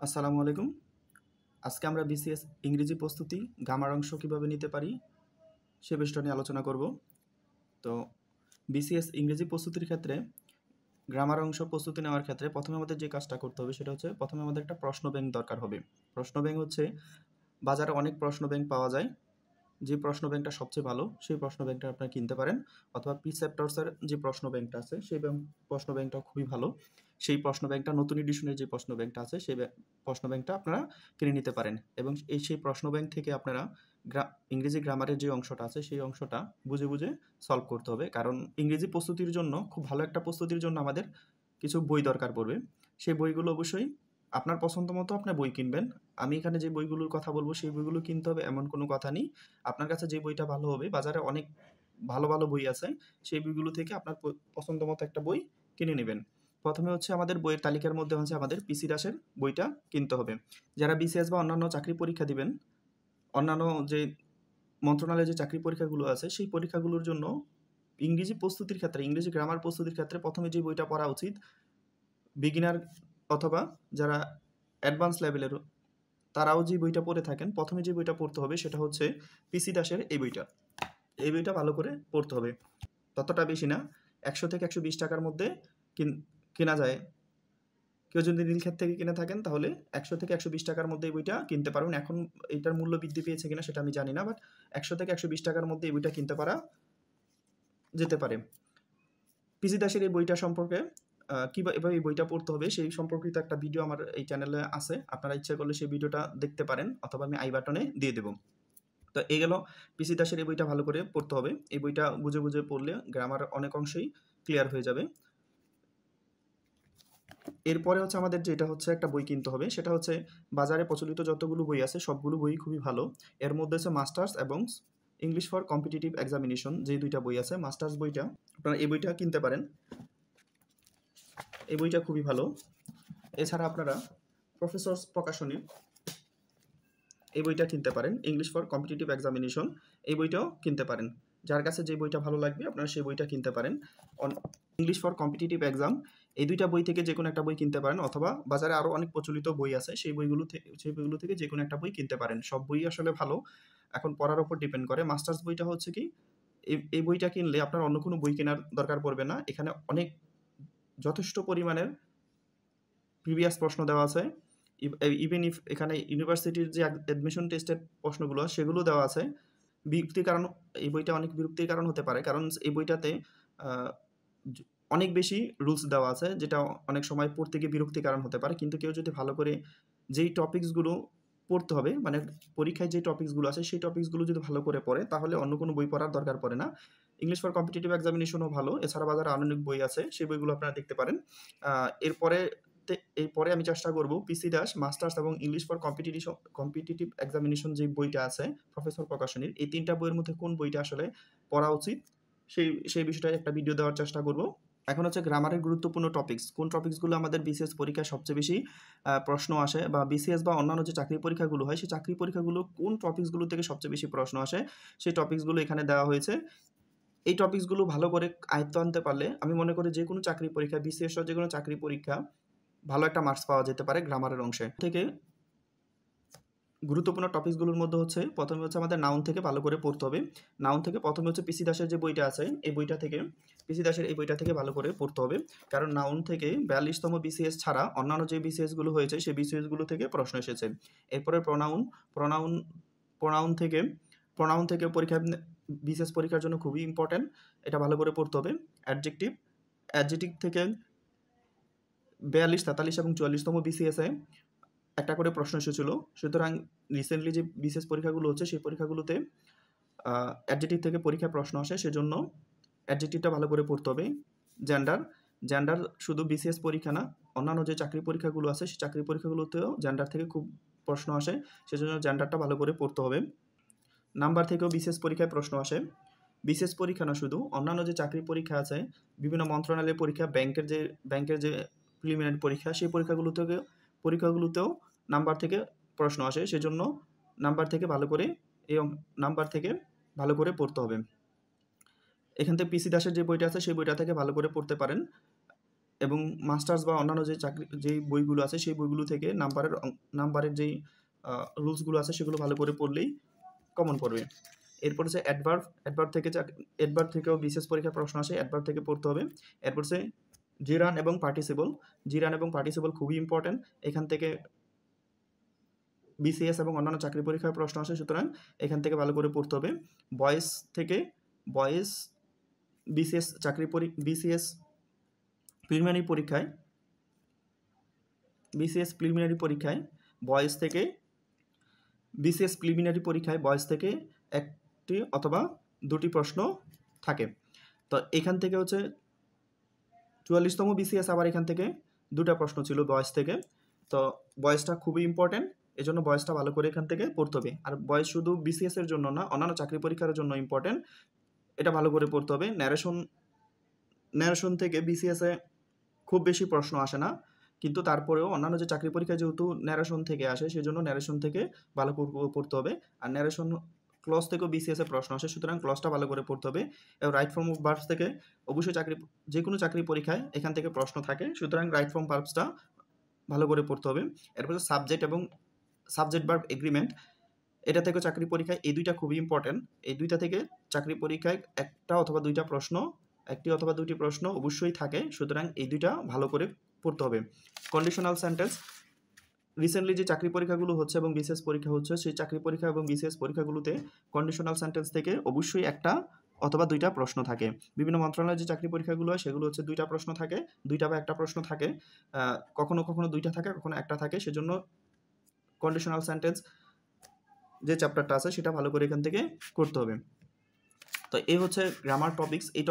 আসসালামু আলাইকুম। আজকে আমরা বিসিএস ইংরেজি প্রস্তুতি গ্রামার অংশ কিভাবে নিতে পারি সে বিষয়টা নিয়ে আলোচনা করব। তো বিসিএস ইংরেজি প্রস্তুতির ক্ষেত্রে গ্রামার অংশ প্রস্তুতি নেওয়ার ক্ষেত্রে প্রথমে আমাদের যে কাজটা করতে হবে সেটা হচ্ছে প্রথমে আমাদের একটা প্রশ্ন ব্যাংক দরকার হবে। প্রশ্ন ব্যাংক হচ্ছে বাজারে অনেক প্রশ্ন ব্যাংক পাওয়া যায়। যে প্রশ্ন ব্যাংকটা সবচেয়ে ভালো সেই প্রশ্ন ব্যাংকটা আপনারা কিনতে পারেন, অথবা প্রিসেপ্টরসের যে প্রশ্ন ব্যাংকটা আছে সেই প্রশ্ন ব্যাংকটা খুবই ভালো। সেই প্রশ্ন ব্যাংকটা নতুন এডিশনের যে প্রশ্ন ব্যাংকটা আছে সেই প্রশ্ন ব্যাংকটা আপনারা কিনে নিতে পারেন, এবং সেই প্রশ্ন ব্যাংক থেকে আপনারা ইংরেজি গ্রামারের যে অংশটা আছে সেই অংশটা বুঝে বুঝে সলভ করতে হবে। কারণ ইংরেজি প্রস্তুতির জন্য, খুব ভালো একটা প্রস্তুতির জন্য আমাদের কিছু বই দরকার পড়বে। সেই বইগুলো অবশ্যই আপনার পছন্দ মতো আপনি বই কিনবেন। আমি এখানে যে বইগুলোর কথা বলবো সেই বইগুলো কিনতে হবে এমন কোনো কথা নেই। আপনার কাছে যে বইটা ভালো হবে, বাজারে অনেক ভালো ভালো বই আছে, সেই বইগুলো থেকে আপনার পছন্দ মতো একটা বই কিনে নেবেন। প্রথমে হচ্ছে আমাদের বইয়ের তালিকার মধ্যে হচ্ছে আমাদের পিসি দাসের বইটা কিনতে হবে। যারা বিসিএস বা অন্যান্য চাকরি পরীক্ষা দিবেন, অন্যান্য যে মন্ত্রণালয়ের যে চাকরি পরীক্ষাগুলো আছে সেই পরীক্ষাগুলোর জন্য ইংরেজি প্রস্তুতির ক্ষেত্রে, ইংরেজি গ্রামার প্রস্তুতির ক্ষেত্রে প্রথমে যে বইটা পড়া উচিত, বিগিনার অথবা যারা অ্যাডভান্স লেভেলের তারাও যে বইটা পড়ে থাকেন, প্রথমে যে বইটা পড়তে হবে সেটা হচ্ছে পিসি দাসের এই বইটা। এই বইটা ভালো করে পড়তে হবে। ততটা বেশি না, ১০০ থেকে ১২০ টাকার মধ্যে কেনা যায়। কেউ যদি নীলক্ষেত থেকে কিনে থাকেন তাহলে ১০০ থেকে ১২০ টাকার মধ্যে এই বইটা কিনতে পারবেন। এখন এটার মূল্য বৃদ্ধি পেয়েছে কিনা সেটা আমি জানি না, বাট ১০০ থেকে ১২০ টাকার মধ্যে এই বইটা কিনতে পারা যেতে পারে। পিসি দাসের এই বইটা সম্পর্কে এভাবে এই বইটা পড়তে হবে সেই সম্পর্কিত একটা ভিডিও আমার এই চ্যানেলে আছে। আপনারা ইচ্ছা করলে সেই ভিডিওটা দেখতে পারেন, অথবা আমি আই বাটনে দিয়ে দেব। তো এই গেল পিসি দাসের এই বইটা ভালো করে পড়তে হবে। এই বইটা বুঝে বুঝে পড়লে গ্রামার অনেক অংশেই ক্লিয়ার হয়ে যাবে। এরপরে হচ্ছে আমাদের যেটা হচ্ছে একটা বই কিনতে হবে, সেটা হচ্ছে বাজারে প্রচলিত যতগুলো বই আছে সবগুলো বই খুবই ভালো। এর মধ্যে হচ্ছে মাস্টার্স এবং ইংলিশ ফর কম্পিটিটিভ এক্সামিনেশন যে দুইটা বই আছে, মাস্টার্স বইটা আপনারা এই বইটা কিনতে পারেন। এই বইটা খুবই ভালো। এছাড়া আপনারা প্রফেসরস প্রকাশনীর এই বইটা কিনতে পারেন, ইংলিশ ফর কম্পিটিটিভ এক্সামিনেশন এই বইটাও কিনতে পারেন। যার কাছে যে বইটা ভালো লাগবে আপনারা সেই বইটা কিনতে পারেন। ইংলিশ ফর কম্পিটিটিভ এক্সাম এই দুইটা বই থেকে যে কোনো একটা বই কিনতে পারেন, অথবা বাজারে আরও অনেক প্রচলিত বই আছে সেই বইগুলো থেকে যে কোনো একটা বই কিনতে পারেন। সব বই আসলে ভালো, এখন পড়ার উপর ডিপেন্ড করে। মাস্টার্স বইটা হচ্ছে কি, এই বইটা কিনলে আপনার অন্য কোনো বই কেনার দরকার পড়বে না। এখানে অনেক যথেষ্ট পরিমাণের প্রিভিয়াস প্রশ্ন দেওয়া আছে। ইভেন ইফ এখানে ইউনিভার্সিটির যে অ্যাডমিশন টেস্টের প্রশ্নগুলো সেগুলো দেওয়া আছে। বিরক্তির কারণ, এই বইটা অনেক বিরক্তির কারণ হতে পারে, কারণ এই বইটাতে অনেক বেশি রুলস দেওয়া আছে, যেটা অনেক সময় পড়তে গিয়ে বিরক্তির কারণ হতে পারে। কিন্তু কেউ যদি ভালো করে যেই টপিকসগুলো পড়তে হবে, মানে পরীক্ষায় যে টপিকসগুলো আছে সেই টপিকসগুলো যদি ভালো করে পড়ে তাহলে অন্য কোনো বই পড়ার দরকার পড়ে না। ইংলিশ ফর কম্পিটিটিভ এক্সামিনেশনও ভালো। এছাড়া বাজারে আরও অনেক বই আছে, সেই বইগুলো আপনারা দেখতে পারেন। এরপরে আমি চেষ্টা করব পিসি দাস মাস্টার্স এবং ইংলিশ ফর কম্পিটিটিভ এক্সামিনেশন যে বইটা আছে প্রফেসর প্রকাশনীর, এই তিনটা বইয়ের মধ্যে কোন বইটা আসলে পড়া উচিত সেই বিষয়টায় একটা ভিডিও দেওয়ার চেষ্টা করব। এখন হচ্ছে গ্রামারের গুরুত্বপূর্ণ টপিকস, কোন টপিকসগুলো আমাদের বিসিএস পরীক্ষায় সবচেয়ে বেশি প্রশ্ন আসে, বা বিসিএস বা অন্যান্য যে চাকরি পরীক্ষাগুলো হয় সেই চাকরি পরীক্ষাগুলো কোন টপিকসগুলো থেকে সবচেয়ে বেশি প্রশ্ন আসে সেই টপিকসগুলো এখানে দেওয়া হয়েছে। এই টপিকসগুলো ভালো করে আয়ত্ত আনতে পারলে আমি মনে করি যে কোনো চাকরি পরীক্ষা, বিসিএস যে কোনো চাকরি পরীক্ষা ভালো একটা মার্কস পাওয়া যেতে পারে গ্রামারের অংশে থেকে। গুরুত্বপূর্ণ টপিকসগুলোর মধ্যে হচ্ছে প্রথমে হচ্ছে আমাদের নাউন থেকে ভালো করে পড়তে হবে। নাউন থেকে প্রথমে হচ্ছে পিসি দাসের যে বইটা আছে এই বইটা থেকে, পিসি দাসের এই বইটা থেকে ভালো করে পড়তে হবে। কারণ নাউন থেকে ৪২তম বিসিএস ছাড়া অন্যান্য যে বিসিএসগুলো হয়েছে সেই বিসিএসগুলো থেকে প্রশ্ন এসেছে। এরপরে প্রোনাউন থেকে পরীক্ষা, বিসিএস পরীক্ষার জন্য খুবই ইম্পর্ট্যান্ট, এটা ভালো করে পড়তে হবে। অ্যাডজেক্টিভ থেকে ৪২, ৪৩ এবং ৪৪তম বিসিএসে একটা করে প্রশ্ন এসেছিল। সুতরাং রিসেন্টলি যে বিসিএস পরীক্ষাগুলো হচ্ছে সেই পরীক্ষাগুলোতে অ্যাডজেক্টিভ থেকে পরীক্ষায় প্রশ্ন আসে, সেজন্য অ্যাডজেক্টিভটা ভালো করে পড়তে হবে। জেন্ডার শুধু বিসিএস পরীক্ষা না, অন্যান্য যে চাকরি পরীক্ষাগুলো আছে সেই চাকরি পরীক্ষাগুলোতেও জেন্ডার থেকে খুব প্রশ্ন আসে, সেজন্য জেন্ডারটা ভালো করে পড়তে হবে। নাম্বার থেকেও বিসিএস পরীক্ষায় প্রশ্ন আসে। বিসিএস পরীক্ষা না, শুধু অন্যান্য যে চাকরি পরীক্ষা আছে, বিভিন্ন মন্ত্রণালয়ের পরীক্ষা, ব্যাংকের যে প্রিলিমিনারি পরীক্ষা সেই পরীক্ষাগুলোতেও নাম্বার থেকে প্রশ্ন আসে, সেজন্য নাম্বার থেকে ভালো করে পড়তে হবে। এখান থেকে পিসি দাসের যে বইটা আছে সেই বইটা থেকে ভালো করে পড়তে পারেন। এবং মাস্টার্স বা অন্যান্য যে চাকরি যেই বইগুলো আছে সেই বইগুলো থেকে নাম্বারের যেই রুলসগুলো আছে সেগুলো ভালো করে পড়লেই কমন পড়বে। এরপর হচ্ছে অ্যাডভার্ব থেকেও বিশেষ পরীক্ষার প্রশ্ন আসে, অ্যাডভার্ব থেকে পড়তে হবে। এরপর হচ্ছে জিরান এবং পার্টিসিপল খুবই ইম্পর্টেন্ট। এখান থেকে বিসিএস এবং অন্যান্য চাকরি পরীক্ষার প্রশ্ন আসে, সুতরাং এখান থেকে ভালো করে পড়তে হবে। বয়েস বিসিএস প্রিলিমিনারি পরীক্ষায় বয়েস থেকে একটি অথবা দুটি প্রশ্ন থাকে। তো এখান থেকে হচ্ছে 44তম বিসিএস, আবার এখান থেকে দুটা প্রশ্ন ছিল বয়েস থেকে। তো বয়েসটা খুবই ইম্পর্টেন্ট, এজন্য বয়েসটা ভালো করে এখান থেকে পড়তে হবে। আর বয়েস শুধু বিসিএস এর জন্য না, অন্যান্য চাকরি পরীক্ষার জন্য ইম্পর্টেন্ট, এটা ভালো করে পড়তে হবে। ন্যারেশন থেকে বিসিএস এ খুব বেশি প্রশ্ন আসে না, কিন্তু তারপরেও অন্যান্য যে চাকরি পরীক্ষা যেহেতু ন্যারেশন থেকে আসে, সেজন্য ন্যারেশন থেকে ভালো করে পড়তে হবে। আর ন্যারেশন ক্লজ থেকেও বিসিএস এ প্রশ্ন আসে, সুতরাং ক্লজটা ভালো করে পড়তে হবে। এবং রাইট ফর্ম অফ ভার্বস থেকে অবশ্যই যে কোনো চাকরি পরীক্ষায় এখান থেকে প্রশ্ন থাকে, সুতরাং রাইট ফর্ম ভার্বসটা ভালো করে পড়তে হবে। এরপর সাবজেক্ট ভার্ব এগ্রিমেন্ট, এটা থেকে চাকরি পরীক্ষায় এই দুইটা খুবই ইম্পর্টেন্ট। এই দুইটা থেকে চাকরি পরীক্ষায় একটি অথবা দুইটি প্রশ্ন অবশ্যই থাকে, সুতরাং এই দুইটা ভালো করে পড়তে হবে। কন্ডিশনাল সেন্টেন্স, রিসেন্টলি যে চাকরি পরীক্ষাগুলো হচ্ছে এবং বিসিএস পরীক্ষা হচ্ছে, সেই চাকরি পরীক্ষা এবং বিসিএস পরীক্ষাগুলোতে কন্ডিশনাল সেন্টেন্স থেকে অবশ্যই একটা অথবা দুইটা প্রশ্ন থাকে। বিভিন্ন মন্ত্রণালয়ের যে চাকরি পরীক্ষাগুলো হয় সেগুলো হচ্ছে দুইটা প্রশ্ন থাকে, দুইটা বা একটা প্রশ্ন থাকে, কখনো কখনো দুইটা থাকে, কখনো একটা থাকে। সেজন্য কন্ডিশনাল সেন্টেন্স যে চ্যাপ্টারটা আছে সেটা ভালো করে এখান থেকে করতে হবে। তো এই হচ্ছে গ্রামার টপিকস। এই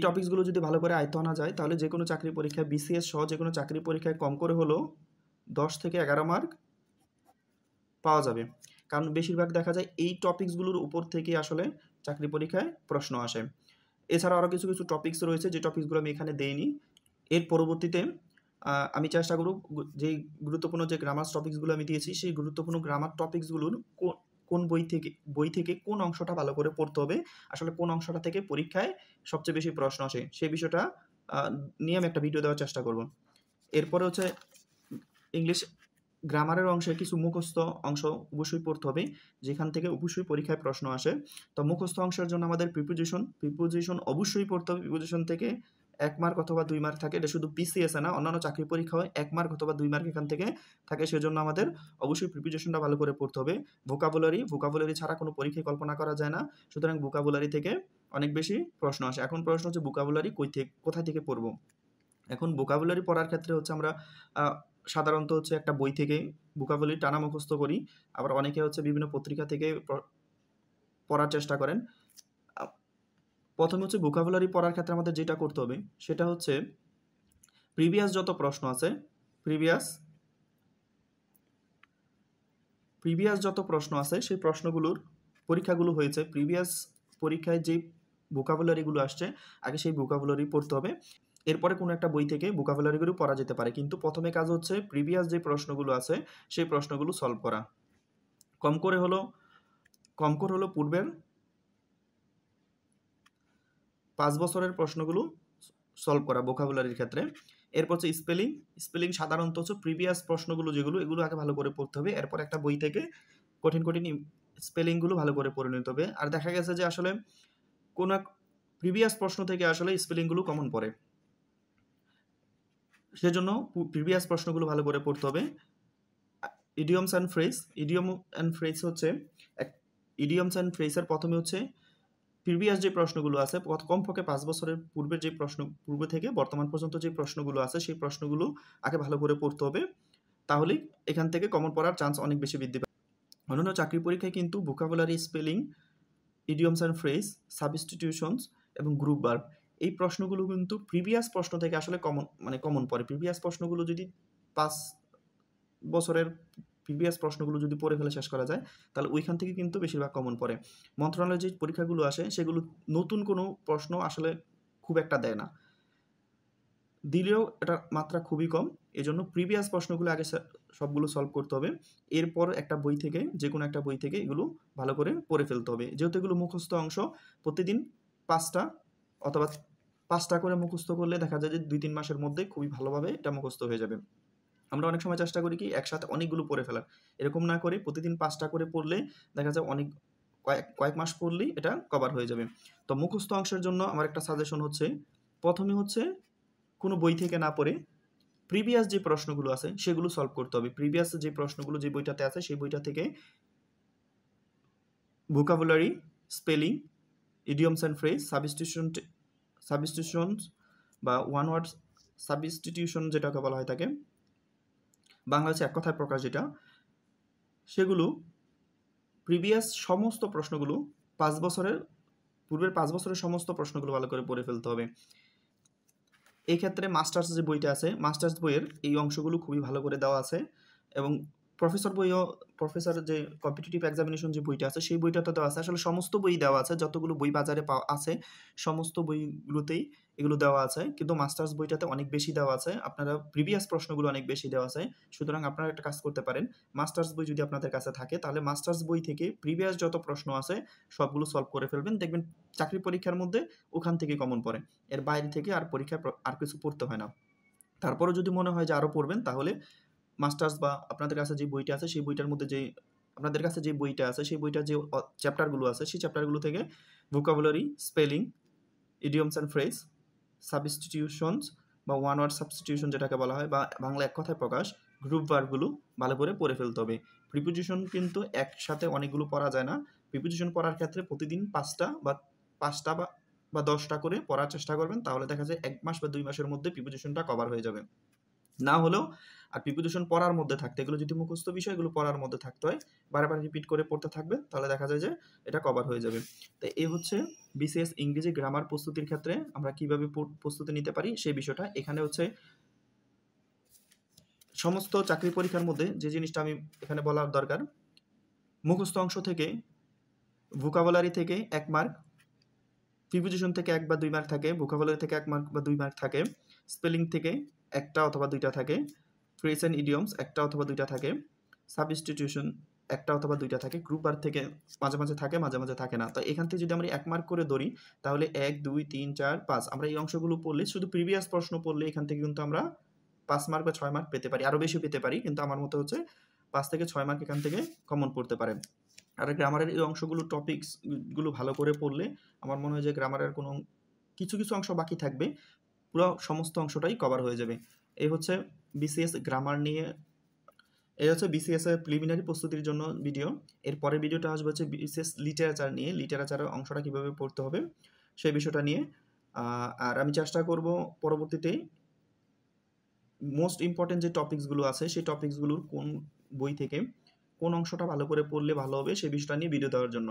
টপিকসগুলো যদি ভালো করে আয়ত্ত আনা যায়, তাহলে যে কোনো চাকরি পরীক্ষায় বিসিএস সহ যে কোনো চাকরি পরীক্ষায় কম করে হলেও 10 থেকে 11 মার্ক পাওয়া যাবে। কারণ বেশিরভাগ দেখা যায় এই টপিকসগুলোর উপর থেকে আসলে চাকরি পরীক্ষায় প্রশ্ন আসে। এছাড়া আরও কিছু কিছু টপিকস রয়েছে যে টপিকসগুলো আমি এখানে দেইনি। এর পরবর্তীতে আমি চেষ্টা করব যেই গুরুত্বপূর্ণ যে গ্রামার টপিকসগুলো আমি দিয়েছি, সেই গুরুত্বপূর্ণ গ্রামার টপিকসগুলোর কোন বই থেকে কোন অংশটা ভালো করে পড়তে হবে, আসলে কোন অংশটা থেকে পরীক্ষায় সবচেয়ে বেশি প্রশ্ন আসে, সেই বিষয়টা নিয়ে আমি একটা ভিডিও দেওয়ার চেষ্টা করব। এরপরে হচ্ছে ইংলিশ গ্রামারের অংশে কিছু মুখস্থ অংশ অবশ্যই পড়তে হবে, যেখান থেকে অবশ্যই পরীক্ষায় প্রশ্ন আসে। তো মুখস্থ অংশের জন্য আমাদের প্রিপোজিশন অবশ্যই পড়তে হবে। প্রিপোজিশন থেকে 1 মার্ক অথবা 2 মার্ক থাকে, এটা শুধু বিসিএস না, অন্যান্য চাকরি পরীক্ষা হয় 1 মার্ক অথবা 2 মার্ক এখান থেকে থাকে, সেজন্য আমাদের অবশ্যই প্রিপোজিশনটা ভালো করে পড়তে হবে। ভোকাবুলারি ছাড়া কোনো পরীক্ষায় কল্পনা করা যায় না, সুতরাং ভোকাবুলারি থেকে অনেক বেশি প্রশ্ন আসে। এখন প্রশ্ন হচ্ছে ভোকাবুলারি কোথায় থেকে পড়ব। এখন ভোকাবুলারি পড়ার ক্ষেত্রে হচ্ছে আমরা সাধারণত হচ্ছে একটা বই থেকে ভোকাবুলারি টানা মুখস্থ করি, আবার অনেকে হচ্ছে বিভিন্ন পত্রিকা থেকে পড়ার চেষ্টা করেন। প্রথমে হচ্ছে ভোকাবুলারি পড়ার ক্ষেত্রে আমাদের যেটা করতে হবে সেটা হচ্ছে প্রিভিয়াস যত প্রশ্ন আছে, সেই প্রশ্নগুলোর পরীক্ষাগুলো হয়েছে, প্রিভিয়াস পরীক্ষায় যে ভোকাবুলারিগুলো আসছে আগে সেই ভোকাবুলারি পড়তে হবে। এরপরে কোনো একটা বই থেকে ভোকাবুলারিগুলো পড়া যেতে পারে, কিন্তু প্রথমে কাজ হচ্ছে প্রিভিয়াস যে প্রশ্নগুলো আছে সেই প্রশ্নগুলো সলভ করা। কম করে হলো পূর্বের 5 বছরের প্রশ্নগুলো সলভ করা ভোকাবুলারির ক্ষেত্রে। এরপর হচ্ছে স্পেলিং সাধারণত হচ্ছে প্রিভিয়াস প্রশ্নগুলো এগুলো আগে ভালো করে পড়তে হবে, এরপর একটা বই থেকে কঠিন স্পেলিংগুলো ভালো করে পড়ে নিতে হবে। আর দেখা গেছে যে আসলে কোন এক প্রিভিয়াস প্রশ্ন থেকে আসলে স্পেলিংগুলো কমন পড়ে, সেজন্য প্রিভিয়াস প্রশ্নগুলো ভালো করে পড়তে হবে। ইডিয়মস অ্যান্ড ফ্রেজের প্রথমে হচ্ছে প্রিভিয়াস যে প্রশ্নগুলো আছে, কমপক্ষে 5 বছরের পূর্বের যে পূর্ব থেকে বর্তমান পর্যন্ত যে প্রশ্নগুলো আছে সেই প্রশ্নগুলো আগে ভালো করে পড়তে হবে, তাহলেই এখান থেকে কমন পড়ার চান্স অনেক বেশি বৃদ্ধি পাবে। অন্যান্য চাকরি পরীক্ষায় কিন্তু vocabulary, spelling, idioms and phrase, substitutions এবং গ্রুপ ভার্ব এই প্রশ্নগুলো কিন্তু প্রিভিয়াস প্রশ্ন থেকে আসলে কমন পড়ে। প্রিভিয়াস প্রশ্নগুলো যদি 5 বছরের প্রিভিয়াস প্রশ্নগুলো যদি পড়ে ফেলে শেষ করা যায়, তাহলে ওইখান থেকে কিন্তু বেশিরভাগ কমন পড়ে। মন্ত্রণালয়ের যে পরীক্ষাগুলো আসে সেগুলো নতুন কোনো প্রশ্ন আসলে খুব একটা দেয় না, দিলেও এটা মাত্রা খুবই কম, এজন্য প্রিভিয়াস প্রশ্নগুলো আগে সবগুলো সলভ করতে হবে। এরপর একটা বই থেকে, যে কোনো একটা বই থেকে এগুলো ভালো করে পড়ে ফেলতে হবে। যেহেতু এগুলো মুখস্থ অংশ, প্রতিদিন 5টা অথবা 5টা করে মুখস্থ করলে দেখা যায় যে 2-3 মাসের মধ্যে খুবই ভালোভাবে এটা মুখস্থ হয়ে যাবে। আমরা অনেক সময় চেষ্টা করি কি একসাথে অনেকগুলো পড়ে ফেলার। এরকম না করে প্রতিদিন 5টা করে পড়লে দেখা যায় কয়েক মাস পড়লেই এটা কভার হয়ে যাবে। তো মুখস্থ অংশের জন্য আমার একটা সাজেশন হচ্ছে, প্রথমে হচ্ছে কোনো বই থেকে না পড়ে প্রিভিয়াস যে প্রশ্নগুলো আছে সেগুলো সলভ করতে হবে। প্রিভিয়াস যে প্রশ্নগুলো যে বইটাতে আছে সেই বইটা থেকে vocabulary, spelling, idioms and phrase, substitutions বা ওয়ান ওয়ার্ড সাবস্টিটিউশন যেটাকে বলা হয় থাকে, বাংলাদেশে এক কথায় প্রকাশ যেটা, সেগুলো প্রিভিয়াস সমস্ত প্রশ্নগুলো 5 বছরের পূর্বের 5 বছরের সমস্ত প্রশ্নগুলো ভালো করে পড়ে ফেলতে হবে। এই ক্ষেত্রে মাস্টার্স যে বইটা আছে, মাস্টার্স বইয়ের এই অংশগুলো খুবই ভালো করে দেওয়া আছে এবং প্রফেসর যে কম্পিটিটিভ এক্সামিনেশন যে বইটা আছে সেই বইটাতে দেওয়া আছে। আসলে সমস্ত বই দেওয়া আছে, যতগুলো বই বাজারে আছে সমস্ত বইগুলোতেই এগুলো দেওয়া আছে, কিন্তু মাস্টার্স বইটাতে অনেক বেশি দেওয়া আছে, আপনারা প্রিভিয়াস প্রশ্নগুলো অনেক বেশি দেওয়া আছে। সুতরাং আপনারা একটা কাজ করতে পারেন, মাস্টার্স বই যদি আপনাদের কাছে থাকে তাহলে মাস্টার্স বই থেকে প্রিভিয়াস যত প্রশ্ন আছে সবগুলো সলভ করে ফেলবেন, দেখবেন চাকরি পরীক্ষার মধ্যে ওখান থেকে কমন পড়ে, এর বাইরে থেকে আর পরীক্ষায় আর কিছু পড়তে হয় না। তারপরে যদি মনে হয় যে আরও পড়বেন তাহলে মাস্টার্স বা আপনাদের কাছে যে বইটা আছে সেই বইটার মধ্যে যে আপনাদের কাছে যে বইটা আছে সেই বইটার যে চ্যাপ্টারগুলো আছে সেই চ্যাপ্টারগুলো থেকে vocabulary, spelling, idioms and phrase, substitutions বা ওয়ান ওয়ার্ড সাবস্টিটিউশন যেটাকে বলা হয় বা বাংলা এক কথায় প্রকাশ, গ্রুপ ভার্বগুলো ভালো করে পড়ে ফেলতে হবে। প্রিপোজিশন কিন্তু একসাথে অনেকগুলো পড়া যায় না। প্রিপোজিশন পড়ার ক্ষেত্রে প্রতিদিন 5টা বা 10টা করে পড়ার চেষ্টা করবেন, তাহলে দেখা যায় 1 মাস বা 2 মাসের মধ্যে প্রিপোজিশনটা কভার হয়ে যাবে। না হলেও আর প্রিপোজিশন পড়ার মধ্যে থাকতে, এগুলো যদি মুখস্থ বিষয় এগুলো পড়ার মধ্যে থাকতে হয়, বারবার রিপিট করে পড়তে থাকবে, তাহলে দেখা যায় যে এটা কভার হয়ে যাবে। তো এই হচ্ছে বিসিএস ইংরেজি গ্রামার প্রস্তুতির ক্ষেত্রে আমরা কিভাবে প্রস্তুতি নিতে পারি সেই বিষয়টা। এখানে হচ্ছে সমস্ত চাকরি পরীক্ষার মধ্যে যে জিনিসটা আমি এখানে বলার দরকার, মুখস্থ অংশ থেকে ভোকাবুলারি থেকে 1 মার্ক, প্রিপোজিশন থেকে 1 বা 2 মার্ক থাকে, ভোকাবুলারি থেকে 1 মার্ক বা 2 মার্ক থাকে, স্পেলিং থেকে 1টা অথবা 2টা থাকে, ফ্রেজ অ্যান্ড ইডিয়মস 1টা অথবা 2টা থাকে, সাবস্টিটিউশন 1টা অথবা 2টা থাকে, গ্রুপ ভার্ব থেকে মাঝে মাঝে থাকে, মাঝে মাঝে থাকে না। তো এখান থেকে যদি আমরা 1 মার্ক করে ধরি তাহলে 1, 2, 3, 4, 5 আমরা এই অংশগুলো পড়লে, শুধু প্রিভিয়াস প্রশ্ন পড়লে এখান থেকে কিন্তু আমরা 5 মার্ক বা 6 মার্ক পেতে পারি, আরও বেশি পেতে পারি, কিন্তু আমার মতে হচ্ছে 5 থেকে 6 মার্ক এখান থেকে কমন পড়তে পারে। আর গ্রামারের এই অংশগুলো টপিকসগুলো ভালো করে পড়লে আমার মনে হয় যে গ্রামারের কোনো কিছু অংশ বাকি থাকবে, পুরো সমস্ত অংশটাই কভার হয়ে যাবে। এই হচ্ছে বিসিএস গ্রামার নিয়ে, এই হচ্ছে বিসিএস এর প্রিলিমিনারি প্রস্তুতির জন্য ভিডিও। এর পরের ভিডিওটা আসবে হচ্ছে বিসিএস লিটারেচার নিয়ে, লিটারেচারের অংশটা কীভাবে পড়তে হবে সেই বিষয়টা নিয়ে। আর আমি চেষ্টা করব পরবর্তীতে মোস্ট ইম্পর্টেন্ট যে টপিকসগুলো আছে সেই টপিকসগুলোর কোন বই থেকে কোন অংশটা ভালো করে পড়লে ভালো হবে সেই বিষয়টা নিয়ে ভিডিও দেওয়ার জন্য।